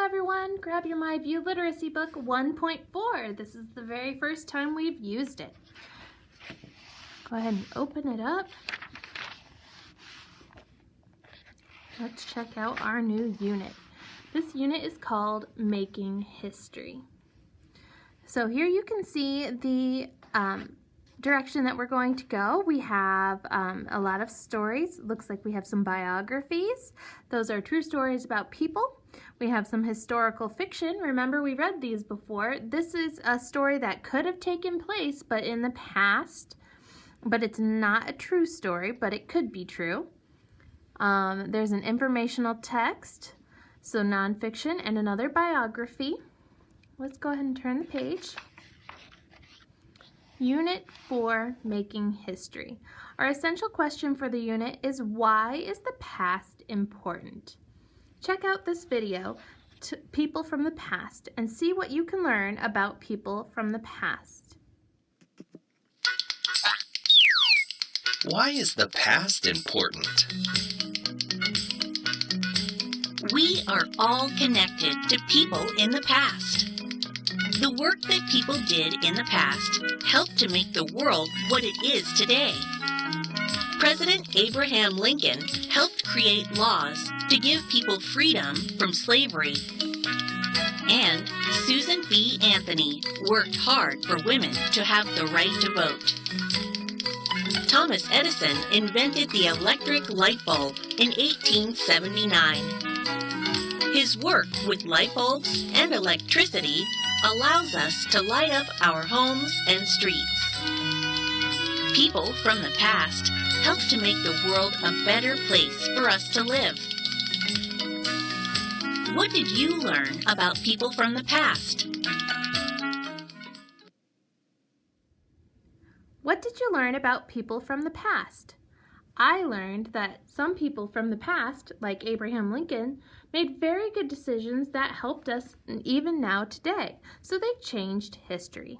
everyone, grab your MyView Literacy Book 1.4. This is the very first time we've used it. Go ahead and open it up. Let's check out our new unit. This unit is called Making History. So here you can see the direction that we're going to go. We have a lot of stories. Looks like we have some biographies. Those are true stories about people. We have some historical fiction. Remember, we read these before. This is a story that could have taken place, but in the past. But it's not a true story, but it could be true. There's an informational text, so nonfiction, and another biography. Let's go ahead and turn the page. Unit 4, Making History. Our essential question for the unit is, why is the past important? Check out this video, People from the Past, and see what you can learn about people from the past. Why is the past important? We are all connected to people in the past. The work that people did in the past helped to make the world what it is today. President Abraham Lincoln helped create laws to give people freedom from slavery. And Susan B. Anthony worked hard for women to have the right to vote. Thomas Edison invented the electric light bulb in 1879. His work with light bulbs and electricity allows us to light up our homes and streets. People from the past help to make the world a better place for us to live. What did you learn about people from the past? What did you learn about people from the past? I learned that some people from the past, like Abraham Lincoln, made very good decisions that helped us even now today. So they changed history.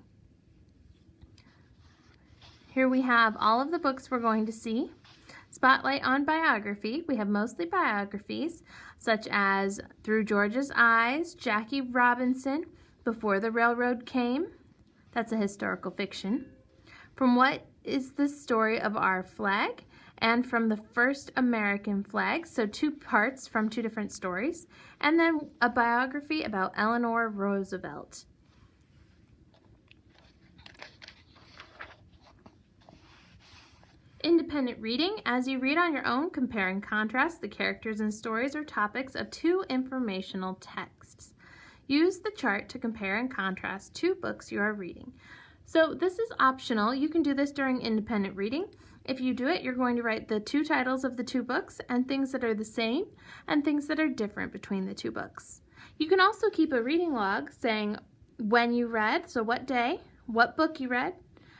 Here we have all of the books we're going to see. Spotlight on biography. We have mostly biographies, such as Through George's Eyes, Jackie Robinson, Before the Railroad Came. That's a historical fiction. From What is the Story of Our Flag? And From the First American Flag, so two parts from two different stories, and then a biography about Eleanor Roosevelt. Independent reading. As you read on your own, compare and contrast the characters and stories or topics of two informational texts. Use the chart to compare and contrast two books you are reading. So this is optional. You can do this during independent reading. If you do it, you're going to write the two titles of the two books and things that are the same and things that are different between the two books. You can also keep a reading log saying when you read, so what day, what book you read,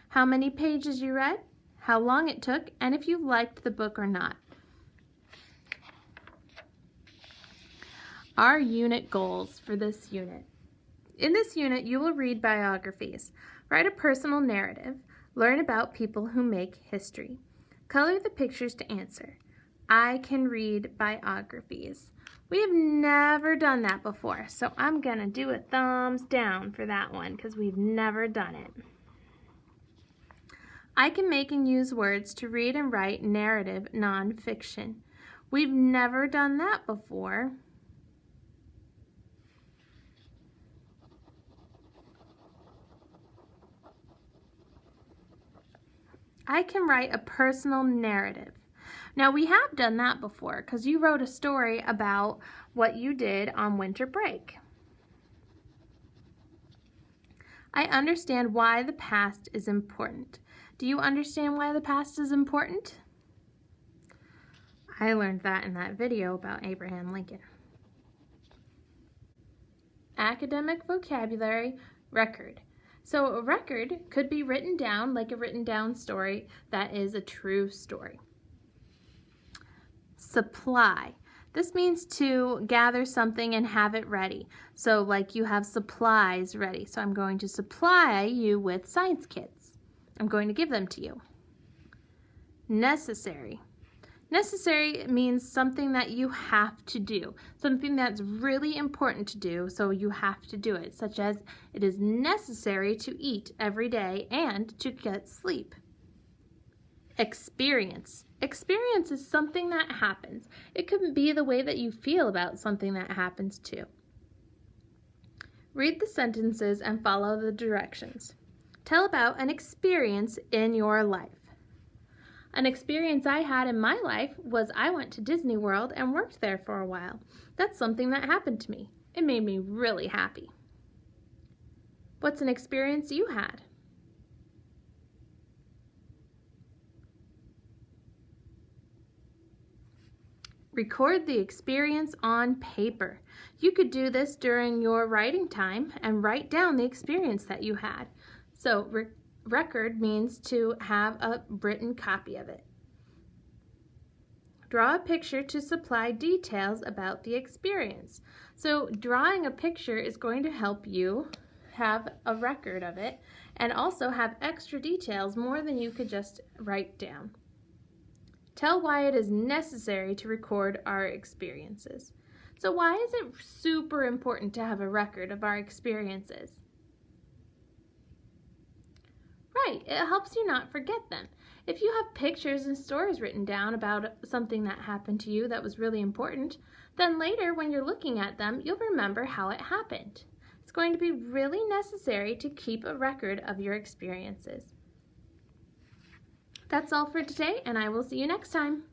how many pages you read, how long it took, and if you liked the book or not. Our unit goals for this unit. In this unit, you will read biographies, write a personal narrative, learn about people who make history. Color the pictures to answer. I can read biographies. We have never done that before, so I'm going to do a thumbs down for that one because we've never done it. I can make and use words to read and write narrative nonfiction. We've never done that before. I can write a personal narrative. Now we have done that before because you wrote a story about what you did on winter break. I understand why the past is important. Do you understand why the past is important? I learned that in that video about Abraham Lincoln. Academic vocabulary, record. So a record could be written down like a written down story that is a true story. Supply. This means to gather something and have it ready. So like you have supplies ready. So I'm going to supply you with science kits. I'm going to give them to you. Necessary. Necessary means something that you have to do, something that's really important to do, so you have to do it, such as it is necessary to eat every day and to get sleep. Experience. Experience is something that happens. It could be the way that you feel about something that happens too. Read the sentences and follow the directions. Tell about an experience in your life. An experience I had in my life was I went to Disney World and worked there for a while. That's something that happened to me. It made me really happy. What's an experience you had? Record the experience on paper. You could do this during your writing time and write down the experience that you had. So record means to have a written copy of it. Draw a picture to supply details about the experience. So drawing a picture is going to help you have a record of it and also have extra details, more than you could just write down. Tell why it is necessary to record our experiences. So why is it super important to have a record of our experiences? Right, it helps you not forget them. If you have pictures and stories written down about something that happened to you that was really important, then later when you're looking at them, you'll remember how it happened. It's going to be really necessary to keep a record of your experiences. That's all for today, and I will see you next time.